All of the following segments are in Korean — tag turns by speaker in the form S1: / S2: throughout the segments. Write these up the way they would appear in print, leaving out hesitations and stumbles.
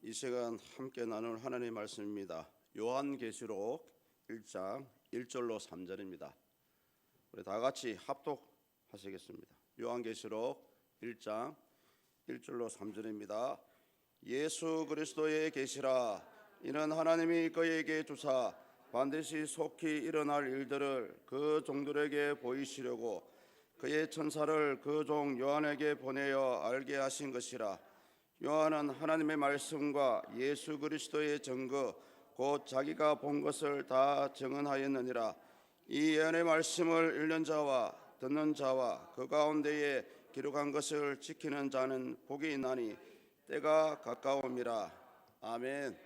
S1: 이 시간 함께 나눌 하나님의 말씀입니다. 요한계시록 1장 1절로 3절입니다. 우리 다 같이 합독하시겠습니다. 요한계시록 1장 1절로 3절입니다. 예수 그리스도의 계시라. 이는 하나님이 그에게 주사 반드시 속히 일어날 일들을 그 종들에게 보이시려고 그의 천사를 그 종 요한에게 보내어 알게 하신 것이라. 요한은 하나님의 말씀과 예수 그리스도의 증거 곧 자기가 본 것을 다 증언하였느니라. 이 예언의 말씀을 읽는 자와 듣는 자와 그 가운데에 기록한 것을 지키는 자는 복이 있나니 때가 가까움이라. 아멘.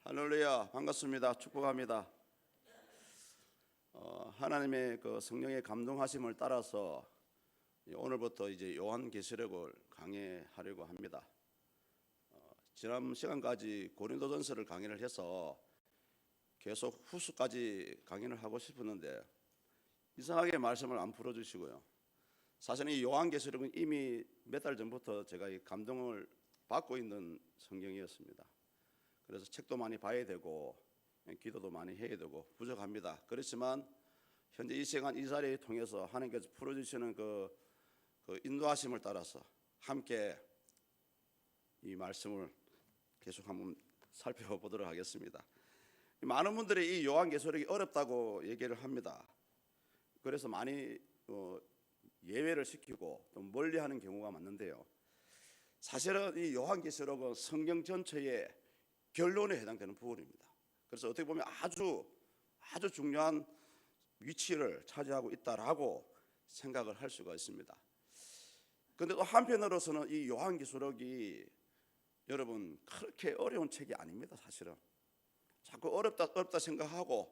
S1: 할렐루야. 반갑습니다. 축복합니다. 하나님의 그 성령의 감동하심을 따라서 오늘부터 이제 요한계시록을 강해하려고 합니다. 지난 시간까지 고린도전서를 강의를 해서 계속 후수까지 강의를 하고 싶었는데 이상하게 말씀을 안 풀어주시고요. 사실은 이 요한계시록은 이미 몇 달 전부터 제가 이 감동을 받고 있는 성경이었습니다. 그래서 책도 많이 봐야 되고 기도도 많이 해야 되고 부족합니다. 그렇지만 현재 이 시간 이 자리를 통해서 하나님께서 풀어주시는 그 인도하심을 따라서 함께 이 말씀을 계속 한번 살펴보도록 하겠습니다. 많은 분들이 이 요한계시록이 어렵다고 얘기를 합니다. 그래서 많이 예외를 시키고 또 멀리하는 경우가 많은데요. 사실은 이 요한계시록은 성경 전체의 결론에 해당되는 부분입니다. 그래서 어떻게 보면 아주 중요한 위치를 차지하고 있다라고 생각을 할 수가 있습니다. 그런데 또 한편으로서는 이 요한계시록이 여러분 그렇게 어려운 책이 아닙니다. 사실은 자꾸 어렵다 생각하고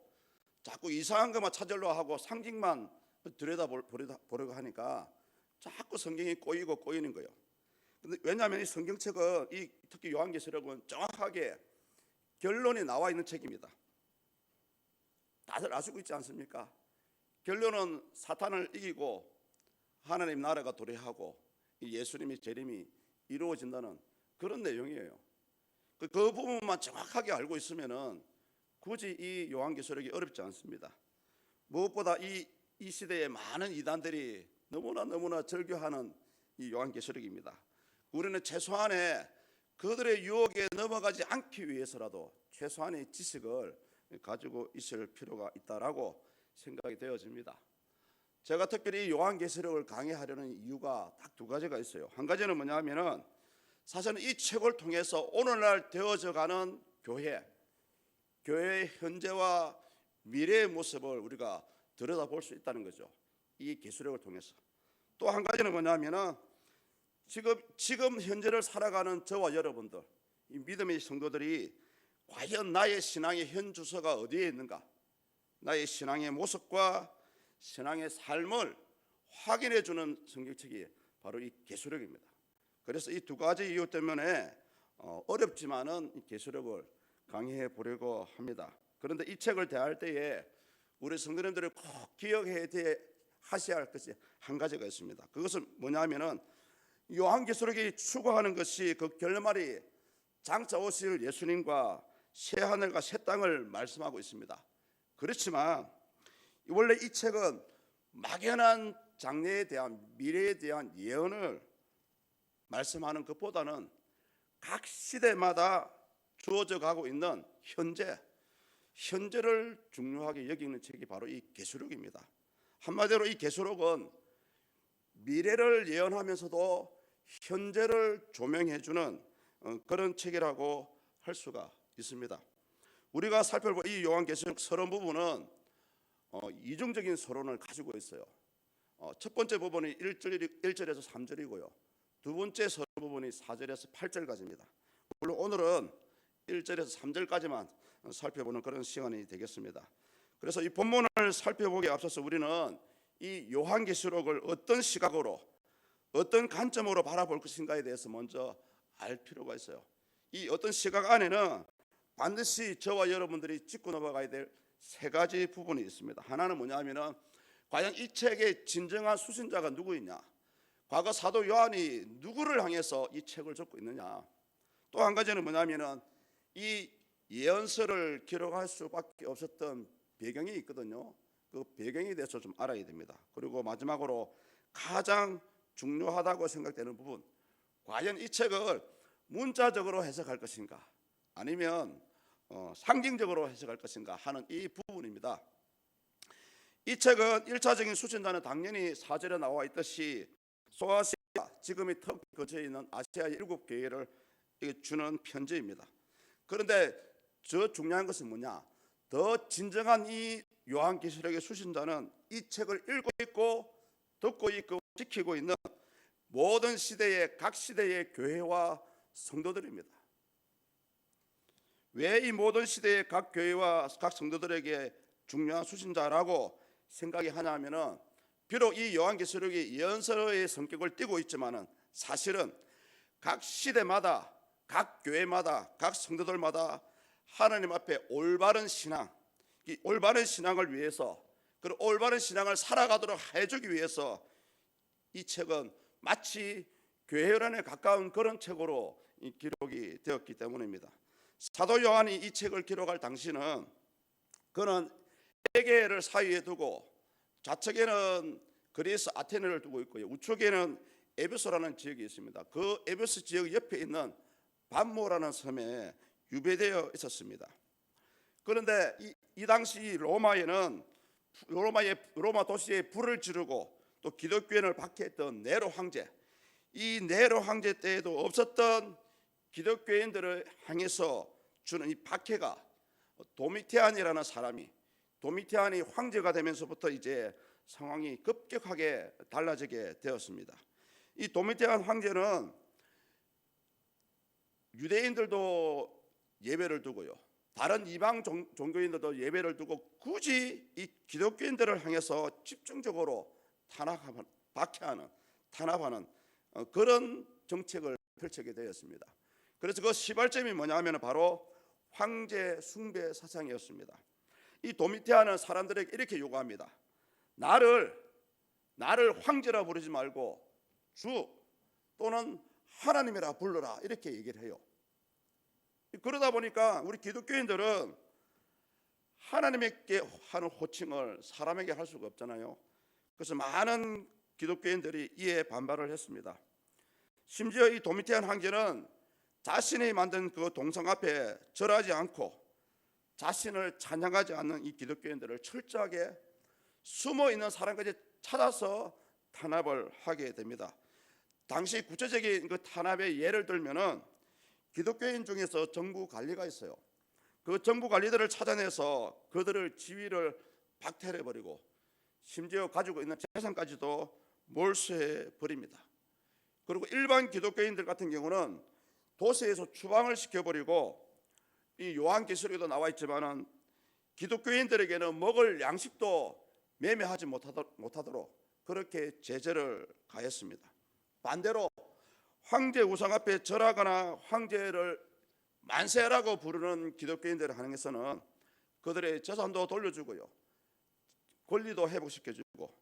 S1: 자꾸 이상한 것만 찾으려고 하고 상징만 들여다보려고 하니까 자꾸 성경이 꼬이는 거예요. 근데 왜냐하면 이 성경책은 특히 요한계시록은 정확하게 결론이 나와 있는 책입니다. 다들 아시고 있지 않습니까? 결론은 사탄을 이기고 하나님 나라가 도래하고 예수님의 재림이 이루어진다는 그런 내용이에요. 그 부분만 정확하게 알고 있으면은 굳이 이 요한계시록이 어렵지 않습니다. 무엇보다 이 시대에 많은 이단들이 너무나 절교하는 이 요한계시록입니다. 우리는 최소한의 그들의 유혹에 넘어가지 않기 위해서라도 최소한의 지식을 가지고 있을 필요가 있다라고 생각이 되어집니다. 제가 특별히 요한계시록을 강의하려는 이유가 딱 두 가지가 있어요. 한 가지는 뭐냐면은 사실은 이 책을 통해서 오늘날 되어져가는 교회의 현재와 미래의 모습을 우리가 들여다볼 수 있다는 거죠. 이 계시록을 통해서. 또 한 가지는 뭐냐면은 지금 현재를 살아가는 저와 여러분들, 이 믿음의 성도들이 과연 나의 신앙의 현 주소가 어디에 있는가, 나의 신앙의 모습과 신앙의 삶을 확인해 주는 성경책이 바로 이 계시록입니다. 그래서 이 두 가지 이유 때문에 어렵지만은 이 계시록을 강의해 보려고 합니다. 그런데 이 책을 대할 때에 우리 성도님들이 꼭 기억해야 하셔야 할 것이 한 가지가 있습니다. 그것은 뭐냐면은 요한계시록이 추구하는 것이 그 결말이 장차 오실 예수님과 새 하늘과 새 땅을 말씀하고 있습니다. 그렇지만 원래 이 책은 막연한 장래에 대한 미래에 대한 예언을 말씀하는 것보다는 각 시대마다 주어져 가고 있는 현재를 중요하게 여기는 책이 바로 이 계시록입니다. 한마디로 이 계시록은 미래를 예언하면서도 현재를 조명해 주는 그런 책이라고 할 수가 있습니다. 우리가 살펴볼 이 요한계시록 서론 부분은 이중적인 서론을 가지고 있어요. 첫 번째 부분이 1절에서 3절이고요. 두 번째 서론 부분이 4절에서 8절까지입니다. 물론 오늘은 1절에서 3절까지만 살펴보는 그런 시간이 되겠습니다. 그래서 이 본문을 살펴보기에 앞서서 우리는 이 요한계시록을 어떤 시각으로 어떤 관점으로 바라볼 것인가에 대해서 먼저 알 필요가 있어요. 이 어떤 시각 안에는 반드시 저와 여러분들이 짚고 넘어가야 될 세 가지 부분이 있습니다. 하나는 뭐냐면은 과연 이 책의 진정한 수신자가 누구이냐, 과거 사도 요한이 누구를 향해서 이 책을 적고 있느냐, 또 한 가지는 뭐냐면은 이 예언서를 기록할 수밖에 없었던 배경이 있거든요. 그 배경에 대해서 좀 알아야 됩니다. 그리고 마지막으로 가장 중요하다고 생각되는 부분, 과연 이 책을 문자적으로 해석할 것인가 아니면 상징적으로 해석할 것인가 하는 이 부분입니다. 이 책은 1차적인 수신자는 당연히 4절에 나와 있듯이 소아시아, 지금의 터키 근처에 있는 아시아의 7교회를 주는 편지입니다. 그런데 저 중요한 것은 뭐냐, 더 진정한 이 요한계시록의 수신자는 이 책을 읽고 있고 듣고 있고 지키고 있는 모든 시대의 각 시대의 교회와 성도들입니다. 왜 이 모든 시대의 각 교회와 각 성도들에게 중요한 수신자라고 생각이 하냐면은, 비록 이 요한계시록이 예언서의 성격을 띠고 있지만은 사실은 각 시대마다 각 교회마다 각 성도들마다 하나님 앞에 올바른 신앙, 이 올바른 신앙을 위해서, 그리고 올바른 신앙을 살아가도록 해주기 위해서 이 책은 마치 교회론에 가까운 그런 책으로 기록이 되었기 때문입니다. 사도 요한이 이 책을 기록할 당시는 그는 에게를 사이에 두고 좌측에는 그리스 아테네를 두고 있고요, 우측에는 에베소라는 지역이 있습니다. 그 에베소 지역 옆에 있는 반모라는 섬에 유배되어 있었습니다. 그런데 이 당시 로마에는 로마 도시에 불을 지르고 또 기독교인을 박해했던 네로 황제, 이 네로 황제 때에도 없었던 기독교인들을 향해서 주는 이 박해가 도미티안이라는 사람이, 도미티안이 황제가 되면서부터 이제 상황이 급격하게 달라지게 되었습니다. 이 도미티안 황제는 유대인들도 예배를 두고요, 다른 이방 종교인들도 예배를 두고 굳이 이 기독교인들을 향해서 집중적으로 박해하는, 탄압하는 그런 정책을 펼치게 되었습니다. 그래서 그 시발점이 뭐냐면 바로 황제 숭배 사상이었습니다. 이 도미티안은 사람들에게 이렇게 요구합니다. 나를 황제라 부르지 말고 주 또는 하나님이라 불러라, 이렇게 얘기를 해요. 그러다 보니까 우리 기독교인들은 하나님께 하는 호칭을 사람에게 할 수가 없잖아요. 그래서 많은 기독교인들이 이에 반발을 했습니다. 심지어 이 도미티안 황제는 자신이 만든 그 동상 앞에 절하지 않고 자신을 찬양하지 않는 이 기독교인들을 철저하게 숨어 있는 사람까지 찾아서 탄압을 하게 됩니다. 당시 구체적인 그 탄압의 예를 들면은 기독교인 중에서 정부 관리가 있어요. 그 정부 관리들을 찾아내서 그들을 지위를 박탈해 버리고 심지어 가지고 있는 재산까지도 몰수해 버립니다. 그리고 일반 기독교인들 같은 경우는 도시에서 추방을 시켜버리고, 이 요한계시록에도 나와 있지만은 기독교인들에게는 먹을 양식도 매매하지 못하도록 그렇게 제재를 가했습니다. 반대로 황제 우상 앞에 절하거나 황제를 만세라고 부르는 기독교인들을 향해서는 그들의 재산도 돌려주고요, 권리도 회복시켜주고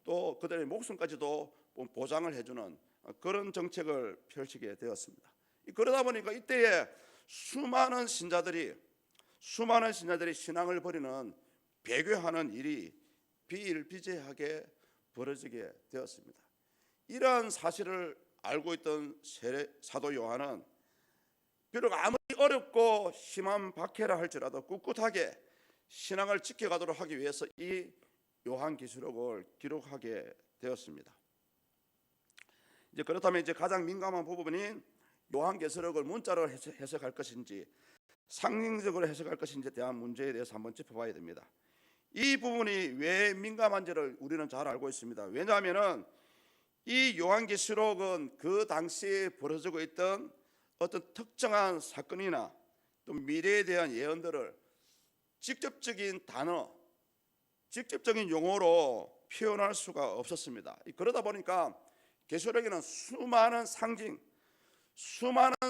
S1: 또 그들의 목숨까지도 보장을 해주는 그런 정책을 펼치게 되었습니다. 그러다 보니까 이때에 수많은 신자들이 신앙을 버리는 배교하는 일이 비일비재하게 벌어지게 되었습니다. 이러한 사실을 알고 있던 사도 요한은 비록 아무리 어렵고 심한 박해라 할지라도 꿋꿋하게 신앙을 지켜가도록 하기 위해서 이 요한계시록을 기록하게 되었습니다. 이제 그렇다면 이제 가장 민감한 부분인 요한계시록을 문자로 해석할 것인지 상징적으로 해석할 것인지에 대한 문제에 대해서 한번 짚어봐야 됩니다. 이 부분이 왜 민감한지를 우리는 잘 알고 있습니다. 왜냐하면 이 요한계시록은 그 당시에 벌어지고 있던 어떤 특정한 사건이나 또 미래에 대한 예언들을 직접적인 단어, 직접적인 용어로 표현할 수가 없었습니다. 그러다 보니까 계시록에는 수많은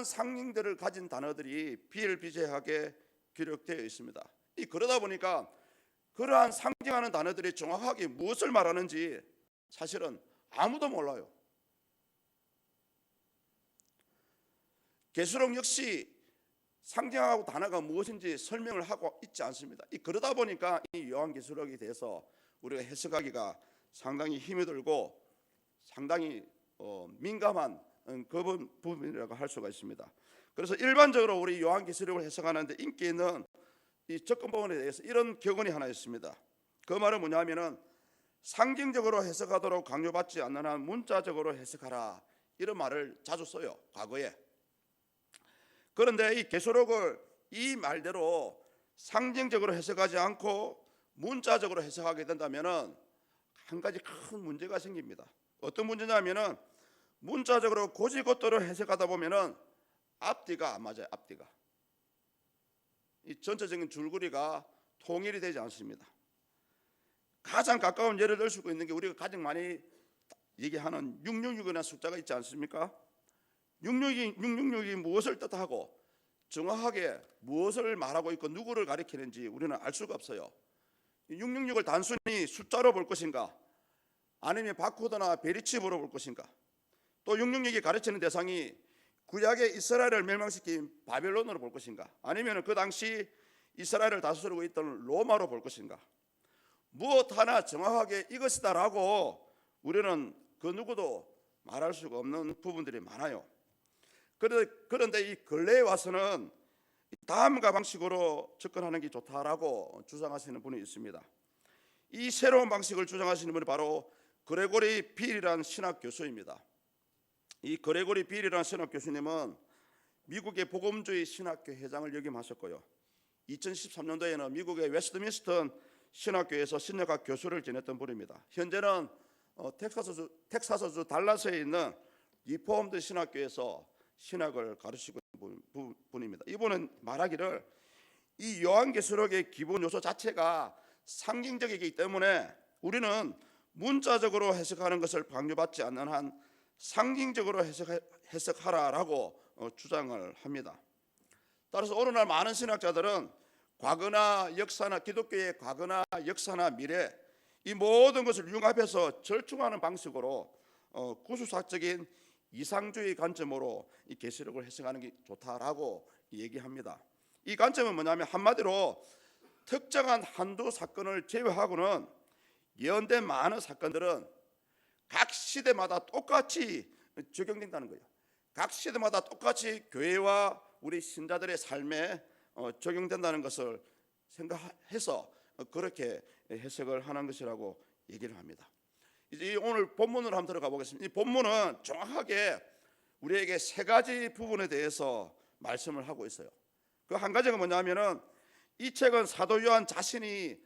S1: 상징들을 가진 단어들이 비일비재하게 기록되어 있습니다. 그러다 보니까 그러한 상징하는 단어들이 정확하게 무엇을 말하는지 사실은 아무도 몰라요. 계시록 역시 상징하고 단어가 무엇인지 설명을 하고 있지 않습니다. 그러다 보니까 이 요한계시록에 대해서 우리가 해석하기가 상당히 힘이 들고 상당히 민감한 그 부분이라고 할 수가 있습니다. 그래서 일반적으로 우리 요한계시록을 해석하는데 인기 있는 이 접근 부분에 대해서 이런 격언이 하나 있습니다. 그 말은 뭐냐면은 상징적으로 해석하도록 강요받지 않는 한 문자적으로 해석하라, 이런 말을 자주 써요, 과거에. 그런데 이 계시록을 이 말대로 상징적으로 해석하지 않고 문자적으로 해석하게 된다면은 한 가지 큰 문제가 생깁니다. 어떤 문제냐면은 문자적으로 곧이곧대로 해석하다 보면은 앞뒤가 안 맞아요. 앞뒤가, 이 전체적인 줄거리가 통일이 되지 않습니다. 가장 가까운 예를 들 수 있는 게 우리가 가장 많이 얘기하는 666이라는 숫자가 있지 않습니까? 666이 무엇을 뜻하고 정확하게 무엇을 말하고 있고 누구를 가리키는지 우리는 알 수가 없어요. 666을 단순히 숫자로 볼 것인가, 아니면 바코드나 베리칩으로 볼 것인가, 또 666이 가르치는 대상이 구약의 이스라엘을 멸망시킨 바벨론으로 볼 것인가, 아니면 그 당시 이스라엘을 다스리고 있던 로마로 볼 것인가, 무엇 하나 정확하게 이것이다라고 우리는 그 누구도 말할 수가 없는 부분들이 많아요. 그런데 이 근래에 와서는 다음과 방식으로 접근하는 게 좋다라고 주장하시는 분이 있습니다. 이 새로운 방식을 주장하시는 분이 바로 그레고리 빌이라는 신학 교수입니다. 이 그레고리 빌이라는 신학 교수님은 미국의 복음주의 신학교 회장을 역임하셨고요, 2013년도에는 미국의 웨스트민스턴 신학교에서 신약학 교수를 지냈던 분입니다. 현재는 텍사스주 달라스에 있는 리포엄드 신학교에서 신학을 가르치고 있는 분입니다. 이분은 말하기를 이 요한계시록의 기본 요소 자체가 상징적이기 때문에 우리는 문자적으로 해석하는 것을 강요받지 않는 한 상징적으로 해석하라라고 주장을 합니다. 따라서 오늘날 많은 신학자들은 과거나 역사나 기독교의 과거나 역사나 미래, 이 모든 것을 융합해서 절충하는 방식으로 구수사적인 이상주의 관점으로 이 계시록을 해석하는 게 좋다라고 얘기합니다. 이 관점은 뭐냐면 한마디로 특정한 한두 사건을 제외하고는 예언된 많은 사건들은 각 시대마다 똑같이 적용된다는 거예요. 각 시대마다 똑같이 교회와 우리 신자들의 삶에 적용된다는 것을 생각해서 그렇게 해석을 하는 것이라고 얘기를 합니다. 이제 오늘 본문으로 한번 들어가 보겠습니다. 이 본문은 정확하게 우리에게 세 가지 부분에 대해서 말씀을 하고 있어요. 그 한 가지가 뭐냐면은 이 책은 사도 요한 자신이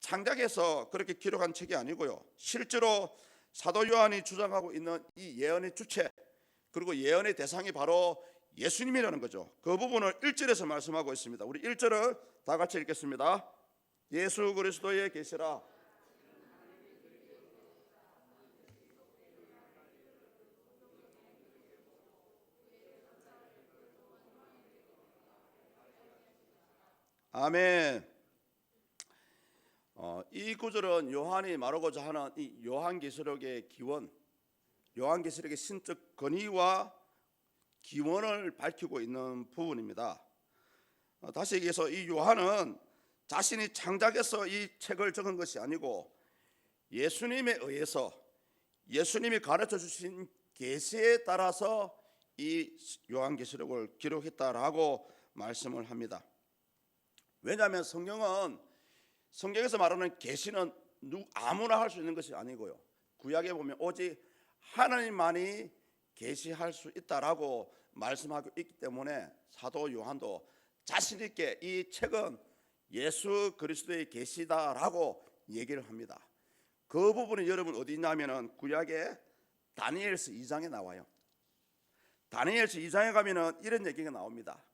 S1: 창작해서 그렇게 기록한 책이 아니고요, 실제로 사도 요한이 주장하고 있는 이 예언의 주체, 그리고 예언의 대상이 바로 예수님이라는 거죠. 그 부분을 1절에서 말씀하고 있습니다. 우리 1절을 다 같이 읽겠습니다. 예수 그리스도의 계시라. 아멘. 이 구절은 요한이 말하고자 하는 이 요한계시록의 기원, 요한계시록의 신적 권위와 기원을 밝히고 있는 부분입니다. 다시 얘기해서 이 요한은 자신이 창작해서 이 책을 적은 것이 아니고 예수님에 의해서 예수님이 가르쳐 주신 계시에 따라서 이 요한계시록을 기록했다라고 말씀을 합니다. 왜냐하면 성경에서 말하는 계시는 아무나 할 수 있는 것이 아니고요, 구약에 보면 오직 하나님만이 계시할 수 있다라고 말씀하고 있기 때문에 사도 요한도 자신 있게 이 책은 예수 그리스도의 계시다라고 얘기를 합니다. 그 부분이 여러분 어디 있냐면은 구약의 다니엘서 2장에 나와요. 다니엘서 2장에 가면은 이런 얘기가 나옵니다.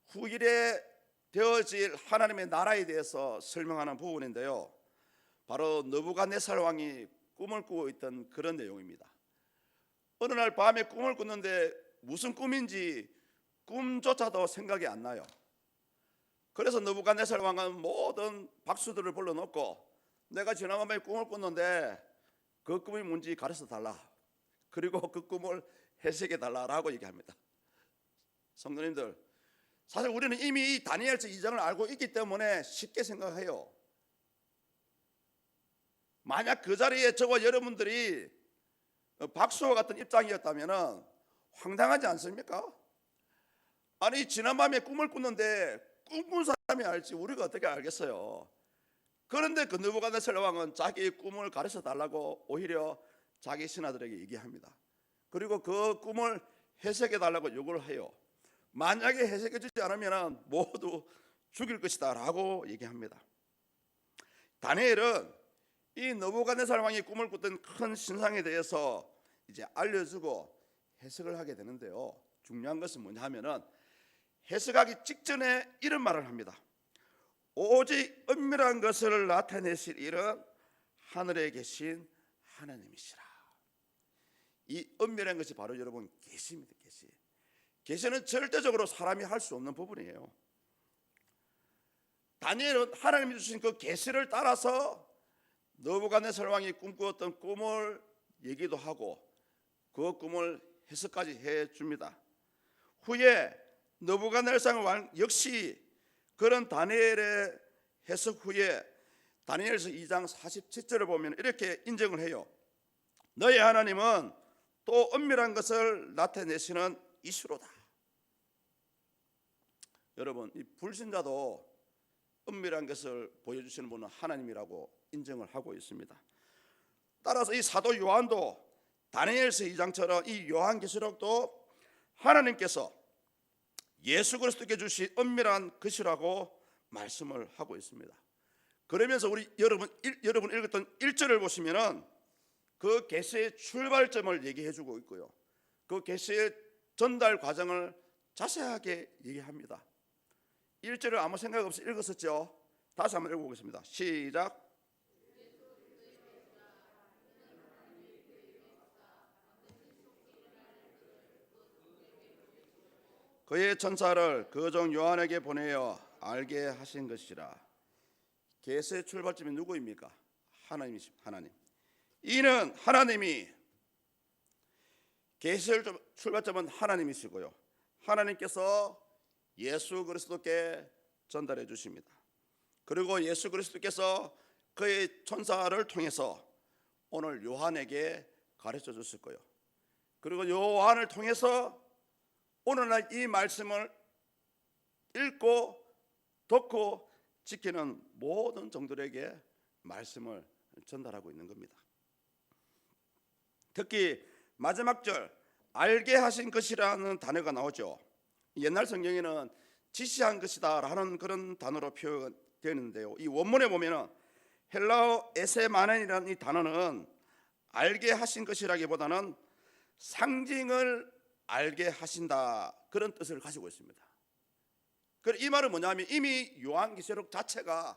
S1: 후일에 되어질 하나님의 나라에 대해서 설명하는 부분인데요, 바로 느부갓네살 왕이 꿈을 꾸고 있던 그런 내용입니다. 어느 날 밤에 꿈을 꿨는데 무슨 꿈인지 꿈조차도 생각이 안 나요. 그래서 느부갓네살 왕은 모든 박수들을 불러놓고 내가 지난밤에 꿈을 꿨는데 그 꿈이 뭔지 가르쳐 달라, 그리고 그 꿈을 해석해 달라라고 얘기합니다. 성도님들, 사실 우리는 이미 이 다니엘서 2장을 알고 있기 때문에 쉽게 생각해요. 만약 그 자리에 저와 여러분들이 박수와 같은 입장이었다면 황당하지 않습니까? 아니, 지난밤에 꿈을 꿨는데 꿈꾼 사람이 알지 우리가 어떻게 알겠어요? 그런데 그 느부갓네살 왕은 자기의 꿈을 가르쳐 달라고 오히려 자기 신하들에게 얘기합니다. 그리고 그 꿈을 해석해 달라고 요구를 해요. 만약에 해석해 주지 않으면 모두 죽일 것이다 라고 얘기합니다. 다니엘은 이 느부갓네살 왕이 꿈을 꿨던 큰 신상에 대해서 이제 알려주고 해석을 하게 되는데요, 중요한 것은 뭐냐 하면은 해석하기 직전에 이런 말을 합니다. 오직 은밀한 것을 나타내실 일은 하늘에 계신 하나님이시라. 이 은밀한 것이 바로 여러분 계시입니다. 계시. 계시는 절대적으로 사람이 할 수 없는 부분이에요. 다니엘은 하나님이 주신 그 계시를 따라서 느부갓네살 왕이 꿈꾸었던 꿈을 얘기도 하고 그 꿈을 해석까지 해줍니다. 후에 느부갓네살 왕 역시 그런 다니엘의 해석 후에 다니엘서 2장 47절을 보면 이렇게 인정을 해요. 너희 하나님은 또 은밀한 것을 나타내시는 이시로다. 여러분, 이 불신자도 은밀한 것을 보여주시는 분은 하나님이라고 인정을 하고 있습니다. 따라서 이 사도 요한도 다니엘서 2장처럼 이 요한계시록도 하나님께서 예수 그리스도께 주신 은밀한 것이라고 말씀을 하고 있습니다. 그러면서 우리 여러분 읽었던 1절을 보시면은 그 계시의 출발점을 얘기해 주고 있고요, 그 계시의 전달 과정을 자세하게 얘기합니다. 1절을 아무 생각 없이 읽었었죠. 다시 한번 읽어보겠습니다. 시작. 그의 천사를 그 종 요한에게 보내어 알게 하신 것이라. 계시의 출발점이 누구입니까? 하나님이십니다. 하나님. 이는 하나님이, 계시의 출발점은 하나님이시고요, 하나님께서 예수 그리스도께 전달해 주십니다. 그리고 예수 그리스도께서 그의 천사를 통해서 오늘 요한에게 가르쳐 줬을 거예요. 그리고 요한을 통해서 오늘날 이 말씀을 읽고 듣고 지키는 모든 종들에게 말씀을 전달하고 있는 겁니다. 특히 마지막 절 알게 하신 것이라는 단어가 나오죠. 옛날 성경에는 지시한 것이다 라는 그런 단어로 표현되어 있는데요, 이 원문에 보면은 헬라어 에세마넨이라는 이 단어는 알게 하신 것이라기보다는 상징을 알게 하신다 그런 뜻을 가지고 있습니다. 그래서 이 말은 뭐냐면 이미 요한계시록 자체가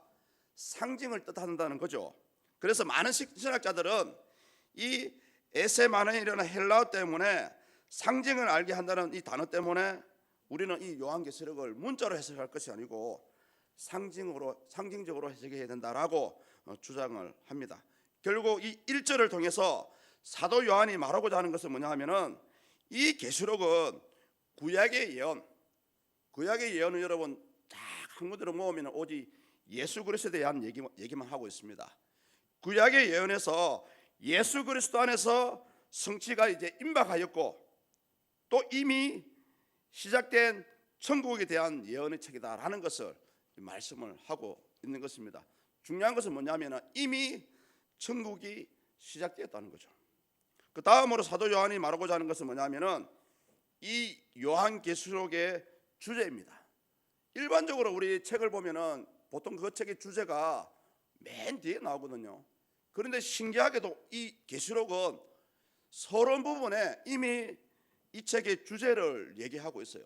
S1: 상징을 뜻한다는 거죠. 그래서 많은 신학자들은 이 에세마넨이라는 헬라어 때문에 상징을 알게 한다는 이 단어 때문에 우리는 이 요한계시록을 문자로 해석할 것이 아니고 상징적으로 해석해야 된다라고 주장을 합니다. 결국 이 1절을 통해서 사도 요한이 말하고자 하는 것은 뭐냐 하면은 이 계시록은 구약의 예언은 여러분 딱 한 군데로 모으면 오직 예수 그리스도에 대한 얘기만 하고 있습니다. 구약의 예언에서 예수 그리스도 안에서 성취가 이제 임박하였고 또 이미 시작된 천국에 대한 예언의 책이다라는 것을 말씀을 하고 있는 것입니다. 중요한 것은 뭐냐면 이미 천국이 시작되었다는 거죠. 그 다음으로 사도 요한이 말하고자 하는 것은 뭐냐면은 이 요한계시록의 주제입니다. 일반적으로 우리 책을 보면은 보통 그 책의 주제가 맨 뒤에 나오거든요. 그런데 신기하게도 이 계시록은 서론 부분에 이미 이 책의 주제를 얘기하고 있어요.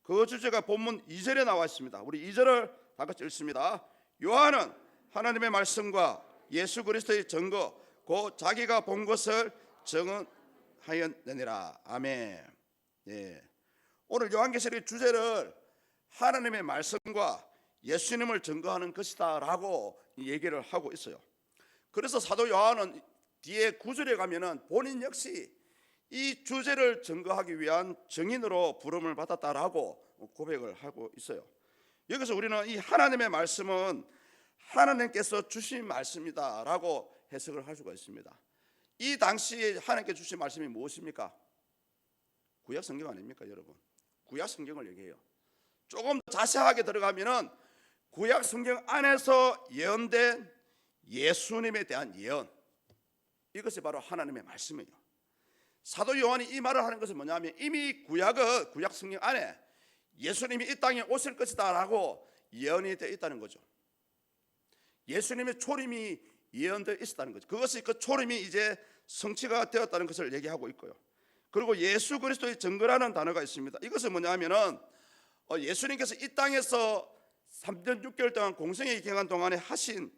S1: 그 주제가 본문 2절에 나와 있습니다. 우리 2절을 다 같이 읽습니다. 요한은 하나님의 말씀과 예수 그리스도의 증거 곧 자기가 본 것을 증언하였느니라. 아멘. 예. 오늘 요한계시록의 주제를 하나님의 말씀과 예수님을 증거하는 것이다 라고 얘기를 하고 있어요. 그래서 사도 요한은 뒤에 9절에 가면은 본인 역시 이 주제를 증거하기 위한 증인으로 부름을 받았다라고 고백을 하고 있어요. 여기서 우리는 이 하나님의 말씀은 하나님께서 주신 말씀이다라고 해석을 할 수가 있습니다. 이 당시에 하나님께 주신 말씀이 무엇입니까? 구약 성경 아닙니까, 여러분? 구약 성경을 얘기해요. 조금 더 자세하게 들어가면은 구약 성경 안에서 예언된 예수님에 대한 예언, 이것이 바로 하나님의 말씀이에요. 사도 요한이 이 말을 하는 것은 뭐냐면 이미 구약 성경 안에 예수님이 이 땅에 오실 것이다 라고 예언이 되어 있다는 거죠. 예수님의 초림이 예언되어 있었다는 거죠. 그것이 그 초림이 이제 성취가 되었다는 것을 얘기하고 있고요. 그리고 예수 그리스도의 증거라는 단어가 있습니다. 이것은 뭐냐면은 예수님께서 이 땅에서 3년 6개월 동안 공생의 기간 동안에 하신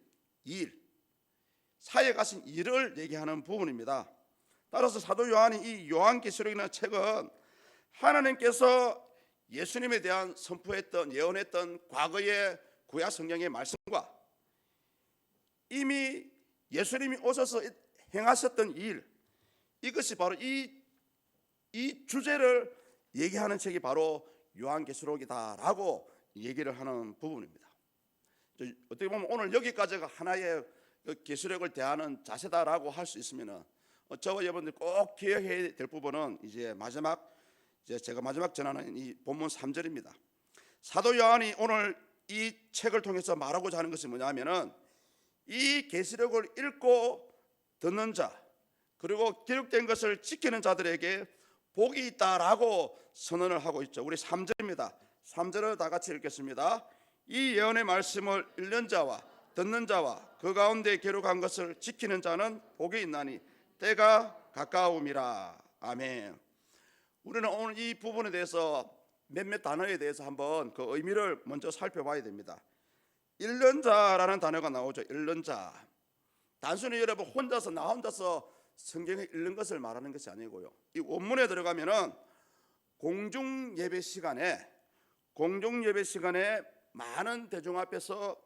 S1: 일, 사역하신 일을 얘기하는 부분입니다. 따라서 사도 요한이 이 요한계시록이라는 책은 하나님께서 예수님에 대한 선포했던 예언했던 과거의 구약 성경의 말씀과 이미 예수님이 오셔서 행하셨던 일, 이것이 바로 이 주제를 얘기하는 책이 바로 요한계시록이다라고 얘기를 하는 부분입니다. 어떻게 보면 오늘 여기까지가 하나의 계시록을 대하는 자세다라고 할 수 있으면은 저와 여러분들 꼭 기억해야 될 부분은 이제 제가 마지막 전하는 이 본문 3절입니다. 사도 요한이 오늘 이 책을 통해서 말하고자 하는 것이 뭐냐면은 이 계시록을 읽고 듣는 자, 그리고 기록된 것을 지키는 자들에게 복이 있다라고 선언을 하고 있죠. 우리 3절입니다. 3절을 다 같이 읽겠습니다. 이 예언의 말씀을 읽는 자와 듣는 자와 그 가운데 기록한 것을 지키는 자는 복이 있나니 때가 가까움이라. 아멘. 우리는 오늘 이 부분에 대해서 몇몇 단어에 대해서 한번 그 의미를 먼저 살펴봐야 됩니다. 읽는 자라는 단어가 나오죠. 읽는 자. 단순히 여러분 나 혼자서 성경을 읽는 것을 말하는 것이 아니고요. 이 원문에 들어가면은 공중 예배 시간에 많은 대중 앞에서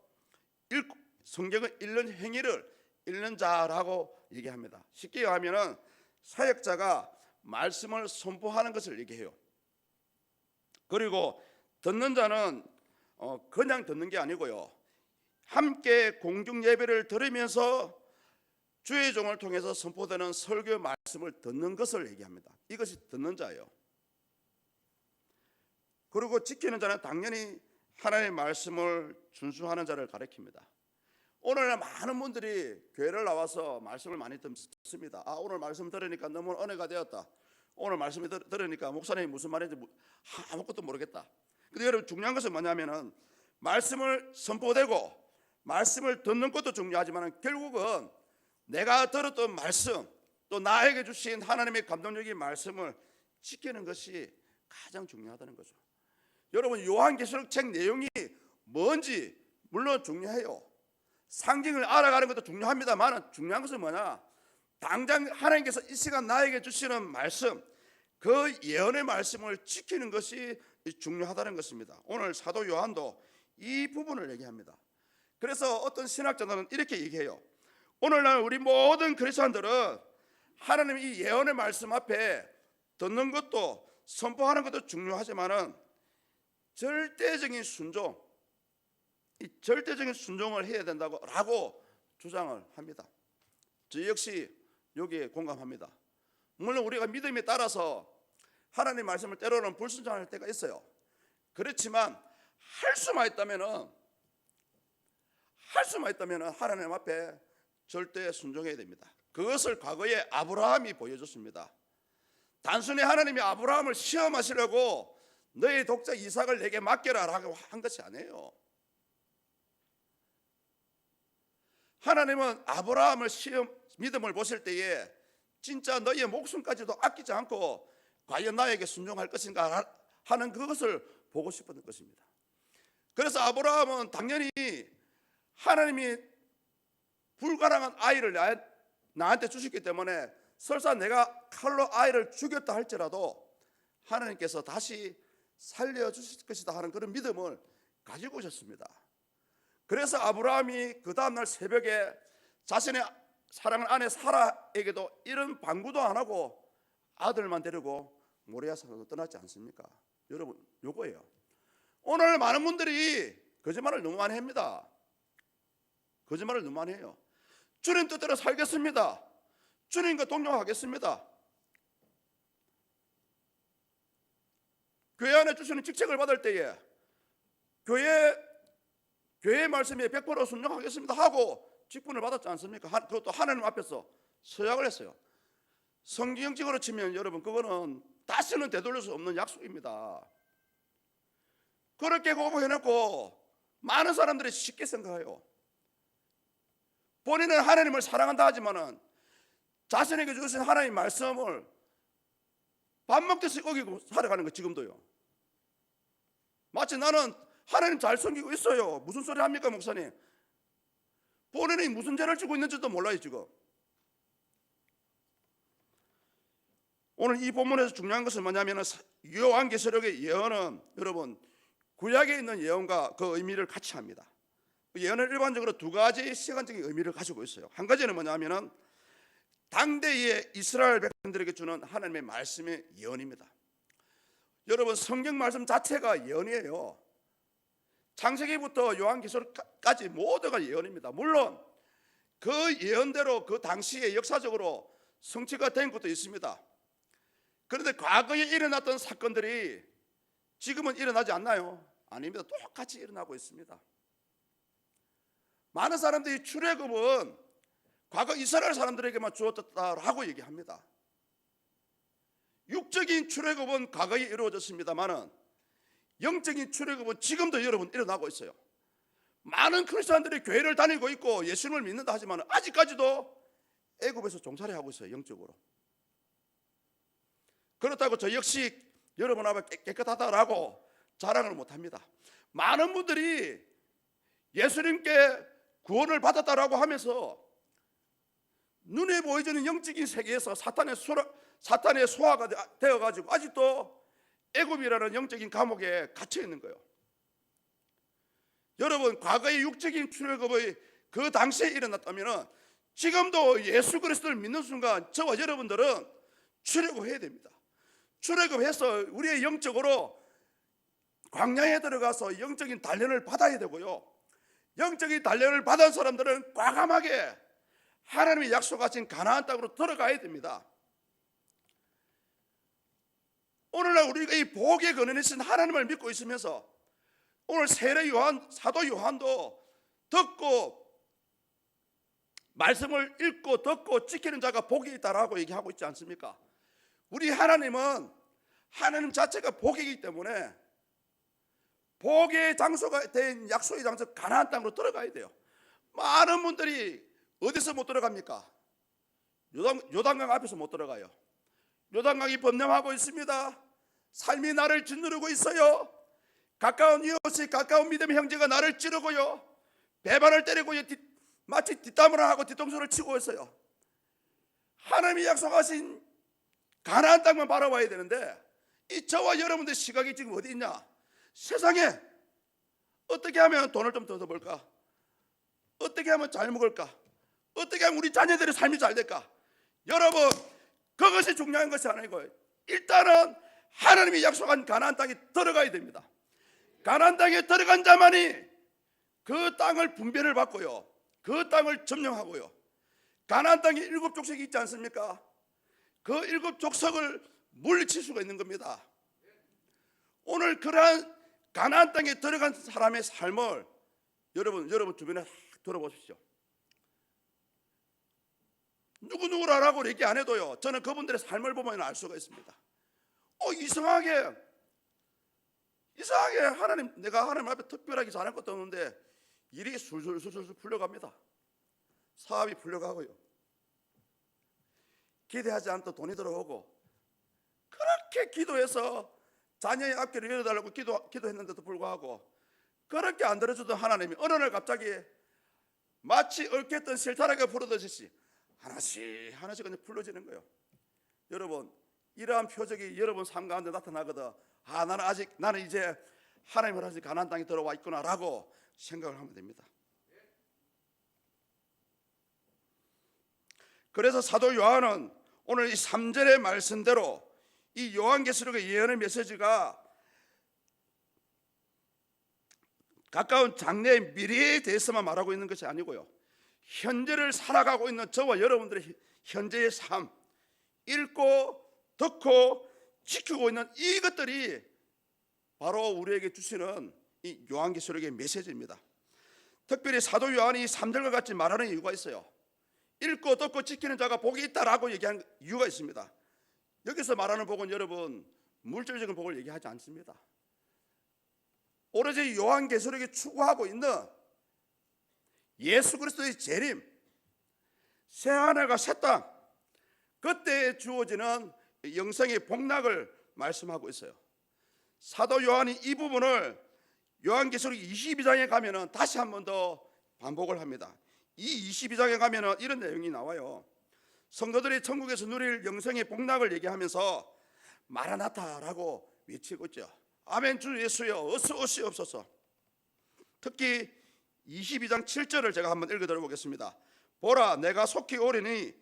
S1: 성경을 읽는 행위를 읽는 자라고 얘기합니다. 쉽게 하면은 사역자가 말씀을 선포하는 것을 얘기해요. 그리고 듣는 자는 그냥 듣는 게 아니고요, 함께 공중 예배를 들으면서 주의 종을 통해서 선포되는 설교 말씀을 듣는 것을 얘기합니다. 이것이 듣는 자예요. 그리고 지키는 자는 당연히 하나님의 말씀을 준수하는 자를 가리킵니다. 오늘날 많은 분들이 교회를 나와서 말씀을 많이 듣습니다. 오늘 말씀 들으니까 너무 은혜가 되었다. 오늘 말씀 들으니까 목사님이 무슨 말인지 아무것도 모르겠다. 근데 여러분 중요한 것은 뭐냐면은 말씀을 선포되고 말씀을 듣는 것도 중요하지만 결국은 내가 들었던 말씀, 또 나에게 주신 하나님의 감동적인 말씀을 지키는 것이 가장 중요하다는 거죠. 여러분 요한계시록 책 내용이 뭔지 물론 중요해요. 상징을 알아가는 것도 중요합니다만 중요한 것은 뭐냐, 당장 하나님께서 이 시간 나에게 주시는 말씀, 그 예언의 말씀을 지키는 것이 중요하다는 것입니다. 오늘 사도 요한도 이 부분을 얘기합니다. 그래서 어떤 신학자들은 이렇게 얘기해요. 오늘날 우리 모든 그리스도인들은 하나님 이 예언의 말씀 앞에 듣는 것도 선포하는 것도 중요하지만은 절대적인 순종을 해야 된다고 주장을 합니다. 저 역시 여기에 공감합니다. 물론 우리가 믿음에 따라서 하나님 말씀을 때로는 불순종할 때가 있어요. 그렇지만 할 수만 있다면 하나님 앞에 절대 순종해야 됩니다. 그것을 과거에 아브라함이 보여줬습니다. 단순히 하나님이 아브라함을 시험하시려고 너의 독자 이삭을 내게 맡겨라 라고 한 것이 아니에요. 하나님은 아브라함을 믿음을 보실 때에 진짜 너의 목숨까지도 아끼지 않고 과연 나에게 순종할 것인가 하는 그것을 보고 싶었던 것입니다. 그래서 아브라함은 당연히 하나님이 불가능한 아이를 나한테 주셨기 때문에 설사 내가 칼로 아이를 죽였다 할지라도 하나님께서 다시 살려주실 것이다 하는 그런 믿음을 가지고 오셨습니다. 그래서 아브라함이 그 다음날 새벽에 자신의 사랑하는 아내 사라에게도 이런 방구도 안 하고 아들만 데리고 모리아 산으로 떠났지 않습니까? 여러분, 요거예요. 오늘 많은 분들이 거짓말을 너무 많이 합니다. 거짓말을 너무 많이 해요. 주님 뜻대로 살겠습니다. 주님과 동행하겠습니다. 교회 안에 주시는 직책을 받을 때에 교회의 말씀에 100% 순종하겠습니다 하고 직분을 받았지 않습니까? 그것도 하나님 앞에서 서약을 했어요. 성경적으로 치면 여러분, 그거는 다시는 되돌릴 수 없는 약속입니다. 그렇게 고백해놓고 많은 사람들이 쉽게 생각해요. 본인은 하나님을 사랑한다 하지만은 자신에게 주신 하나님의 말씀을 밥 먹듯이 어기고 살아가는 거 지금도요. 마치 나는 하나님 잘 섬기고 있어요. 무슨 소리 합니까, 목사님? 본인이 무슨 죄를 지고 있는지도 몰라요 지금. 오늘 이 본문에서 중요한 것은 뭐냐면, 요한계시록의 예언은 여러분 구약에 있는 예언과 그 의미를 같이 합니다. 예언은 일반적으로 두 가지 시간적인 의미를 가지고 있어요. 한 가지는 뭐냐면은 당대의 이스라엘 백성들에게 주는 하나님의 말씀의 예언입니다. 여러분, 성경 말씀 자체가 예언이에요. 창세기부터 요한계시록까지 모두가 예언입니다. 물론 그 예언대로 그 당시에 역사적으로 성취가 된 것도 있습니다. 그런데 과거에 일어났던 사건들이 지금은 일어나지 않나요? 아닙니다. 똑같이 일어나고 있습니다. 많은 사람들이 출애굽은 과거 이스라엘 사람들에게만 주어졌다라고 얘기합니다. 육적인 출애굽은 과거에 이루어졌습니다만은 영적인 출애굽은 지금도 여러분 일어나고 있어요. 많은 크리스천들이 교회를 다니고 있고 예수님을 믿는다 하지만 아직까지도 애굽에서 종살이 하고 있어요. 영적으로. 그렇다고 저 역시 여러분 앞에 깨끗하다라고 자랑을 못합니다. 많은 분들이 예수님께 구원을 받았다라고 하면서 눈에 보이지는 영적인 세계에서 사탄의 소화가 되어가지고 아직도 애굽이라는 영적인 감옥에 갇혀 있는 거예요. 여러분, 과거의 육적인 출애굽의 그 당시에 일어났다면 지금도 예수 그리스도를 믿는 순간 저와 여러분들은 출애굽해야 됩니다. 출애굽해서 우리의 영적으로 광야에 들어가서 영적인 단련을 받아야 되고요, 영적인 단련을 받은 사람들은 과감하게 하나님의 약속하신 가나안 땅으로 들어가야 됩니다. 오늘날 우리가 이 복의 근원이신 하나님을 믿고 있으면서 오늘 세례 요한, 사도 요한도 듣고 말씀을 읽고 듣고 지키는 자가 복이 있다라고 얘기하고 있지 않습니까? 우리 하나님은 하나님 자체가 복이기 때문에 복의 장소가 된 약속의 장소 가나안 땅으로 들어가야 돼요. 많은 분들이 어디서 못 들어갑니까? 요단강 앞에서 못 들어가요. 요단강이 범람하고 있습니다. 삶이 나를 짓누르고 있어요. 가까운 이웃이 가까운 믿음의 형제가 나를 찌르고요, 배반을 때리고요, 마치 뒷담을 하고 뒤통수를 치고 있어요. 하나님이 약속하신 가나안 땅만 바라봐야 되는데 이 저와 여러분들 시각이 지금 어디 있냐? 세상에 어떻게 하면 돈을 좀 더 벌까? 어떻게 하면 잘 먹을까? 어떻게 하면 우리 자녀들의 삶이 잘 될까? 여러분, 그것이 중요한 것이 아니고 일단은 하나님이 약속한 가나안 땅에 들어가야 됩니다. 가나안 땅에 들어간 자만이 그 땅을 분배를 받고요, 그 땅을 점령하고요, 가나안 땅에 7족속이 있지 않습니까? 그 7족속을 물리칠 수가 있는 겁니다. 오늘 그러한 가나안 땅에 들어간 사람의 삶을 여러분 주변에 돌아보십시오. 누구라고 얘기 안 해도요, 저는 그분들의 삶을 보면 알 수가 있습니다. 이상하게 하나님, 내가 하나님 앞에 특별하게 잘할 것도 없는데 일이 술술 풀려갑니다. 사업이 풀려가고요, 기대하지 않던 돈이 들어오고, 그렇게 기도해서 자녀의 앞길을 열어달라고 기도했는데도 불구하고 그렇게 안 들어주던 하나님이 어느 날 갑자기 마치 얽혔던 실타래가 풀어지듯이 하나씩 그냥 풀어지는 거예요. 여러분, 이러한 표적이 여러분 삶 가운데 나타나거든, 나는 이제 하나님을 아직 가나안 땅에 들어와 있구나라고 생각을 하면 됩니다. 그래서 사도 요한은 오늘 이 3절의 말씀대로 이 요한계시록의 예언의 메시지가 가까운 장래의 미래에 대해서만 말하고 있는 것이 아니고요, 현재를 살아가고 있는 저와 여러분들의 현재의 삶, 읽고 듣고 지키고 있는 이것들이 바로 우리에게 주시는 이 요한계시록의 메시지입니다. 특별히 사도 요한이 3절과 같이 말하는 이유가 있어요. 읽고 듣고 지키는 자가 복이 있다라고 얘기한 이유가 있습니다. 여기서 말하는 복은 여러분 물질적인 복을 얘기하지 않습니다. 오로지 요한계시록이 추구하고 있는 예수 그리스도의 재림, 새하늘과 새 땅, 그때에 주어지는 영생의 복락을 말씀하고 있어요. 사도 요한이 이 부분을 요한계시록 22장에 가면은 다시 한 번 더 반복을 합니다. 이 22장에 가면은 이런 내용이 나와요. 성도들이 천국에서 누릴 영생의 복락을 얘기하면서 마라나타라고 외치고 있죠. 아멘 주 예수여 어서 오시옵소서. 특히 22장 7절을 제가 한번 읽어드려 보겠습니다. 보라 내가 속히 오리니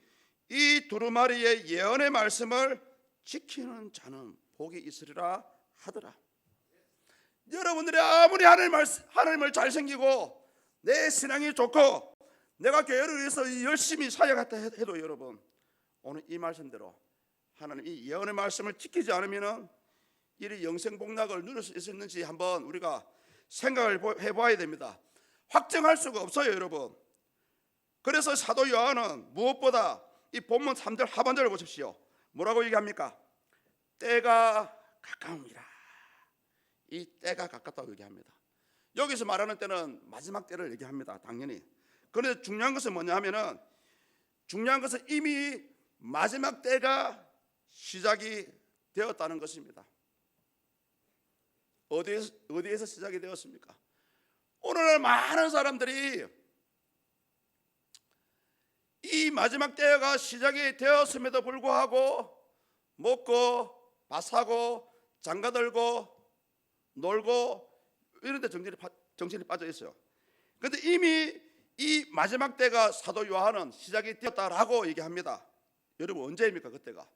S1: 이 두루마리의 예언의 말씀을 지키는 복이 있으리라 하더라. 여러분들이 아무리 하나님을 잘 챙기고 내 신앙이 좋고 내가 교회를 위해서 열심히 사역했다 해도 여러분 오늘 이 말씀대로 하나님 이 예언의 말씀을 지키지 않으면 이 영생 복락을 누릴 수 있었는지 한번 우리가 생각을 해봐야 됩니다. 확정할 수가 없어요 여러분. 그래서 사도 요한은 무엇보다 이 본문 3절 하반절을 보십시오. 뭐라고 얘기합니까? 때가 가까웁니다. 이 때가 가깝다고 얘기합니다. 여기서 말하는 때는 마지막 때를 얘기합니다. 당연히. 그런데 중요한 것은 뭐냐 하면은 중요한 것은 이미 마지막 때가 시작이 되었다는 것입니다. 어디에서 시작이 되었습니까? 오늘날 많은 사람들이 이 마지막 때가 시작이 되었음에도 불구하고 먹고 밥 사고 장가들고 놀고 이런 데 정신이 빠져 있어요. 그런데 이미 이 마지막 때가 사도 요한은 시작이 되었다라고 얘기합니다. 여러분 언제입니까? 그때가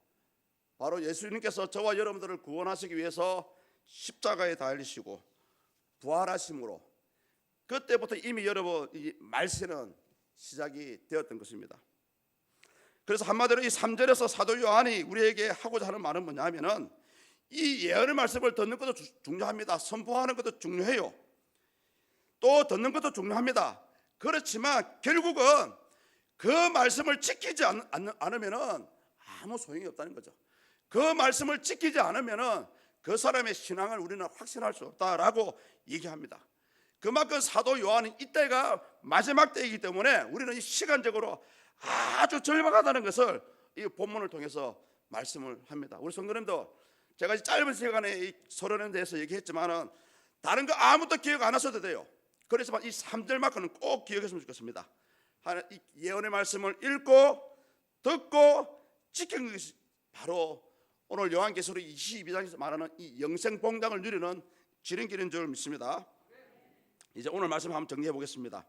S1: 바로 예수님께서 저와 여러분들을 구원하시기 위해서 십자가에 달리시고 부활하심으로 그때부터 이미 여러분 이 말세는 시작이 되었던 것입니다. 그래서 한마디로 이 3절에서 사도 요한이 우리에게 하고자 하는 말은 뭐냐 하면은 이 예언의 말씀을 듣는 것도 중요합니다. 선포하는 것도 중요해요. 또 듣는 것도 중요합니다. 그렇지만 결국은 그 말씀을 지키지 않으면은 아무 소용이 없다는 거죠. 그 말씀을 지키지 않으면은 그 사람의 신앙을 우리는 확신할 수 없다라고 얘기합니다. 그만큼 사도 요한은 이때가 마지막 때이기 때문에 우리는 이 시간적으로 아주 절박하다는 것을 이 본문을 통해서 말씀을 합니다. 우리 성도님도 제가 짧은 시간에 이 서론에 대해서 얘기했지만은 다른 거 아무것도 기억 안 하셔도 돼요. 그렇지만 이 3절만큼은 꼭 기억했으면 좋겠습니다. 이 예언의 말씀을 읽고 듣고 지키는 것이 바로 오늘 요한계시록 22장에서 말하는 이 영생 복락을 누리는 지름길인 줄 믿습니다. 이제 오늘 말씀 한번 정리해 보겠습니다.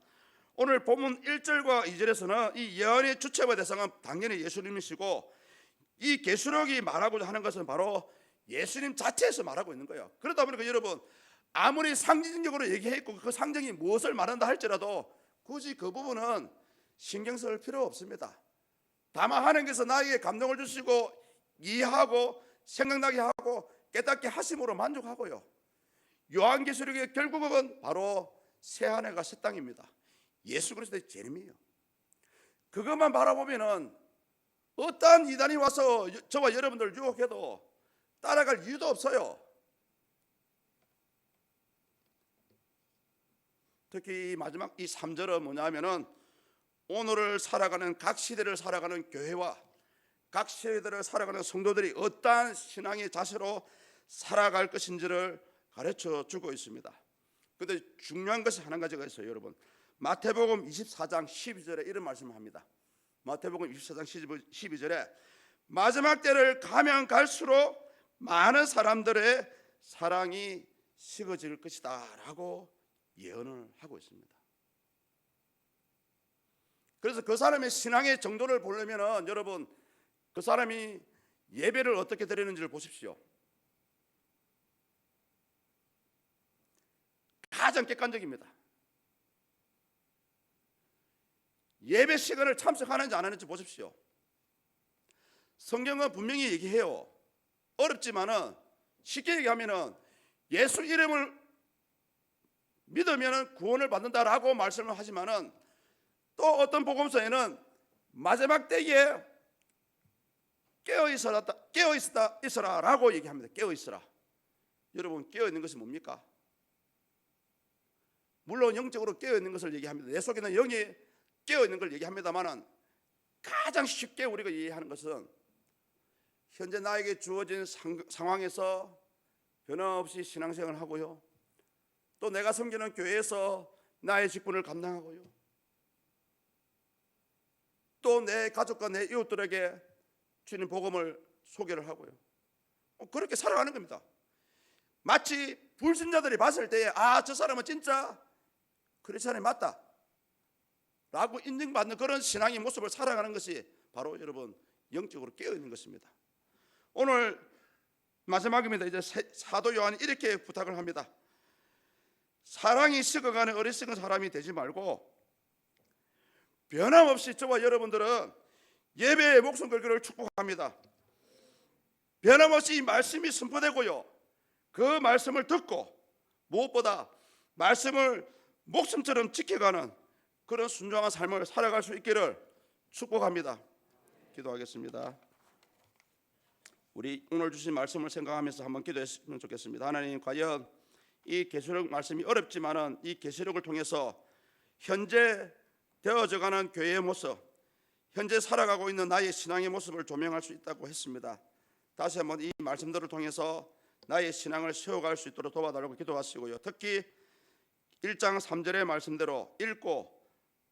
S1: 오늘 본문 1절과 2절에서는 이 예언의 주체와 대상은 당연히 예수님이시고 이 계시록이 말하고자 하는 것은 바로 예수님 자체에서 말하고 있는 거예요. 그러다 보니까 여러분 아무리 상징적으로 얘기했고 그 상징이 무엇을 말한다 할지라도 굳이 그 부분은 신경 쓸 필요 없습니다. 다만 하나님께서 나에게 감동을 주시고 이해하고 생각나게 하고 깨닫게 하심으로 만족하고요. 요한계시록의 결국은 바로 새하늘과 새 땅입니다. 예수 그리스도의 재림이에요. 그것만 바라보면은 어떠한 이단이 와서 저와 여러분들 유혹해도 따라갈 이유도 없어요. 특히 이 마지막 이 3절은 뭐냐면은 오늘을 살아가는 각 시대를 살아가는 교회와 각 시대들을 살아가는 성도들이 어떠한 신앙의 자세로 살아갈 것인지를 가르쳐 주고 있습니다. 그런데 중요한 것이 한 가지가 있어요. 여러분 마태복음 24장 12절에 이런 말씀을 합니다. 마태복음 24장 12절에 마지막 때를 가면 갈수록 많은 사람들의 사랑이 식어질 것이다 라고 예언을 하고 있습니다. 그래서 그 사람의 신앙의 정도를 보려면 여러분 그 사람이 예배를 어떻게 드리는지를 보십시오. 가장 객관적입니다. 예배 시간을 참석하는지 안 하는지 보십시오. 성경은 분명히 얘기해요. 어렵지만은 쉽게 얘기하면은 예수 이름을 믿으면 구원을 받는다라고 말씀을 하지만은 또 어떤 복음서에는 마지막 때에 깨어 있으라라고 얘기합니다. 깨어 있으라. 여러분, 깨어 있는 것이 뭡니까? 물론 영적으로 깨어 있는 것을 얘기합니다. 내 속에는 영이 깨어 있는 걸 얘기합니다만은 가장 쉽게 우리가 이해하는 것은 현재 나에게 주어진 상황에서 변함없이 신앙생활을 하고요, 또 내가 섬기는 교회에서 나의 직분을 감당하고요, 또 내 가족과 내 이웃들에게 주님 복음을 소개를 하고요, 그렇게 살아가는 겁니다. 마치 불신자들이 봤을 때에 저 사람은 진짜 크리스찬이 맞다 라고 인정받는 그런 신앙의 모습을 살아가는 것이 바로 여러분 영적으로 깨어있는 것입니다. 오늘 마지막입니다. 이제 사도 요한이 이렇게 부탁을 합니다. 사랑이 식어가는 어리석은 사람이 되지 말고 변함없이 저와 여러분들은 예배의 목숨 걸기를 축복합니다. 변함없이 이 말씀이 선포되고요, 그 말씀을 듣고 무엇보다 말씀을 목숨처럼 지켜가는 그런 순종한 삶을 살아갈 수 있기를 축복합니다. 기도하겠습니다. 우리 오늘 주신 말씀을 생각하면서 한번 기도했으면 좋겠습니다. 하나님, 과연 이 계시록 말씀이 어렵지만은 이 계시록을 통해서 현재 되어져가는 교회의 모습, 현재 살아가고 있는 나의 신앙의 모습을 조명할 수 있다고 했습니다. 다시 한번 이 말씀들을 통해서 나의 신앙을 세워갈 수 있도록 도와달라고 기도하시고요, 특히 1장 3절의 말씀대로 읽고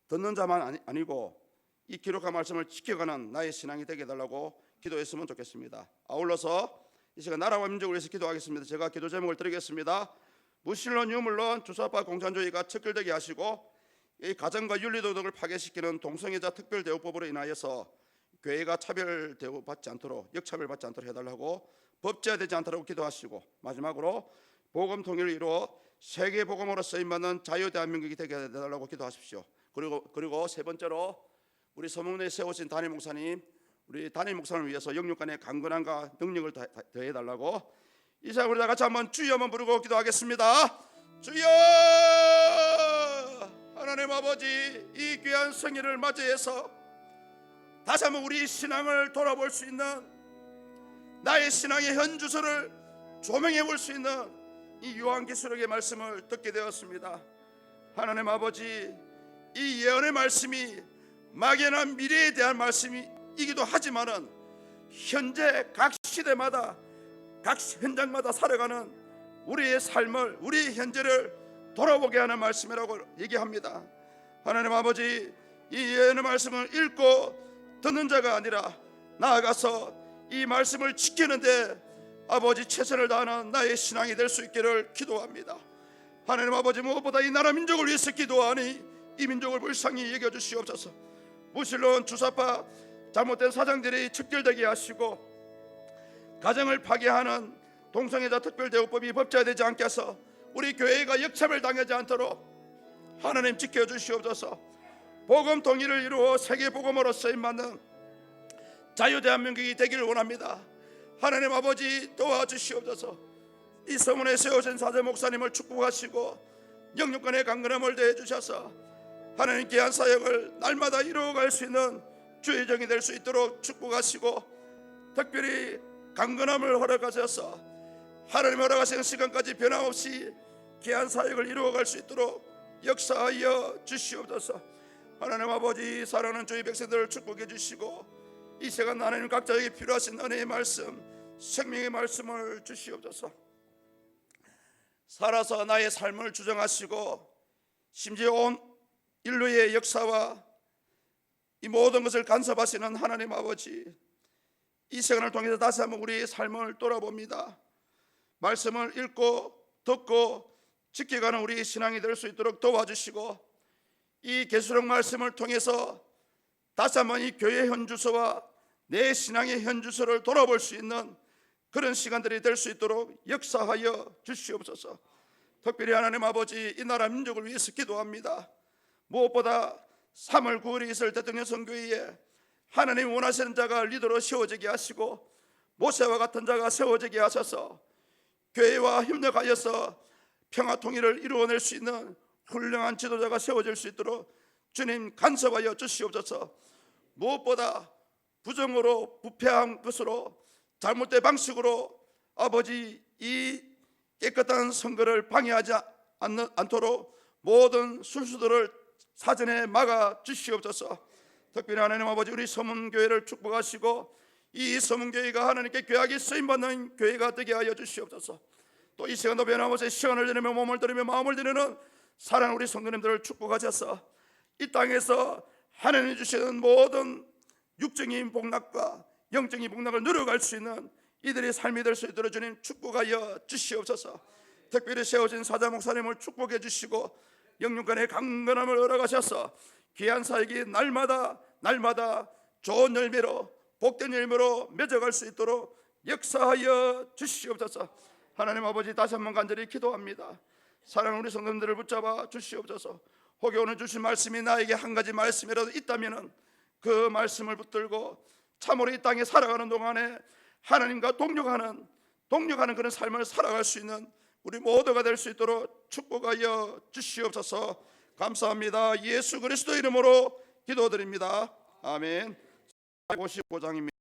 S1: 듣는 자만 아니고 이 기록한 말씀을 지켜가는 나의 신앙이 되게 해달라고 기도했으면 좋겠습니다. 아울러서 이 시간 나라와 민족을 위해서 기도하겠습니다. 제가 기도 제목을 드리겠습니다. 무신론 유물론 주사파 공산주의가 척결되게 하시고 이 가정과 윤리도덕을 파괴시키는 동성애자 특별대우법으로 인하여서 교회가 차별 대우받지 않도록, 역차별받지 않도록 해달라고, 법제화되지 않도록 기도하시고, 마지막으로 복음 통일을 이루어 세계 복음으로 쓰임받는 자유 대한민국이 되게 해달라고 기도하십시오. 그리고 세 번째로 우리 서문에 세우신 담임 목사님, 우리 담임 목사님을 위해서 영육간의 강건함과 능력을 더해달라고, 이 시간 우리 다 같이 한번 주여 한번 부르고 기도하겠습니다. 주여! 하나님 아버지, 이 귀한 성일을 맞이해서 다시 한번 우리 신앙을 돌아볼 수 있는, 나의 신앙의 현주소를 조명해 볼 수 있는 이 요한계시록의 말씀을 듣게 되었습니다. 하나님 아버지, 이 예언의 말씀이 막연한 미래에 대한 말씀이기도 하지만은 현재 각 시대마다 각 현장마다 살아가는 우리의 삶을, 우리의 현재를 돌아보게 하는 말씀이라고 얘기합니다. 하나님 아버지, 이 예언의 말씀을 읽고 듣는 자가 아니라 나아가서 이 말씀을 지키는데 아버지 최선을 다하는 나의 신앙이 될 수 있기를 기도합니다. 하나님 아버지, 무엇보다 이 나라 민족을 위해서 기도하니 이 민족을 불쌍히 여겨주시옵소서. 무신론 주사파 잘못된 사상들이 척결되게 하시고 가정을 파괴하는 동성애자 특별대우법이 법제화되지 않게 해서 우리 교회가 역차별 당하지 않도록 하나님 지켜주시옵소서. 복음 통일을 이루어 세계 복음으로 쓰임받는 자유 대한민국이 되기를 원합니다. 하나님 아버지, 도와주시옵소서. 이 서문에 세우신 사제 목사님을 축복하시고 영육간의 강건함을 더해 주셔서 하나님 귀한 사역을 날마다 이루어갈 수 있는 주의 종이 될 수 있도록 축복하시고, 특별히 강건함을 허락하셔서 하나님 허락하시는 시간까지 변함없이 귀한 사역을 이루어갈 수 있도록 역사하여 주시옵소서. 하나님 아버지, 사랑하는 주의 백성들을 축복해 주시고 이 시간 하나님 각자에게 필요하신 은혜의 말씀, 생명의 말씀을 주시옵소서. 살아서 나의 삶을 주정하시고 심지어 온 인류의 역사와 이 모든 것을 간섭하시는 하나님 아버지, 이 시간을 통해서 다시 한번 우리의 삶을 돌아봅니다. 말씀을 읽고 듣고 지켜가는 우리의 신앙이 될 수 있도록 도와주시고, 이 계시록 말씀을 통해서 다시 한번 이 교회 현주소와 내 신앙의 현주소를 돌아볼 수 있는 그런 시간들이 될 수 있도록 역사하여 주시옵소서. 특별히 하나님 아버지, 이 나라 민족을 위해서 기도합니다. 무엇보다 3월 9일에 있을 대통령 선거에 하나님 원하시는 자가 리더로 세워지게 하시고 모세와 같은 자가 세워지게 하셔서 교회와 협력하여서 평화 통일을 이루어낼 수 있는 훌륭한 지도자가 세워질 수 있도록 주님 간섭하여 주시옵소서. 무엇보다 부정으로 부패한 것으로 잘못된 방식으로 아버지 이 깨끗한 선거를 방해하지 않도록 모든 순수들을 사전에 막아 주시옵소서. 특별히 하나님 아버지, 우리 서문교회를 축복하시고 이 서문교회가 하나님께 귀하게 쓰임받는 교회가 되게 하여 주시옵소서. 또 이 시간도 변함없이 시간을 지내며 몸을 들이며 마음을 드리는 사랑하는 우리 성도님들을 축복하셔서 이 땅에서 하나님이 주시는 모든 육적인 복락과 영적인 복락을 누려갈 수 있는 이들의 삶이 될 수 있도록 주님 축복하여 주시옵소서. 특별히 세워진 사자 목사님을 축복해 주시고 영육간의 강건함을 허락하셔서 귀한 사역이 날마다 좋은 열매로 복된 열매로 맺어갈 수 있도록 역사하여 주시옵소서. 하나님 아버지, 다시 한번 간절히 기도합니다. 사랑하는 우리 성도님들을 붙잡아 주시옵소서. 혹여 오늘 주신 말씀이 나에게 한 가지 말씀이라도 있다면 그 말씀을 붙들고 참으로 이 땅에 살아가는 동안에 하나님과 동력하는 그런 삶을 살아갈 수 있는 우리 모두가 될 수 있도록 축복하여 주시옵소서. 감사합니다. 예수 그리스도 이름으로 기도드립니다. 아멘. 55장입니다.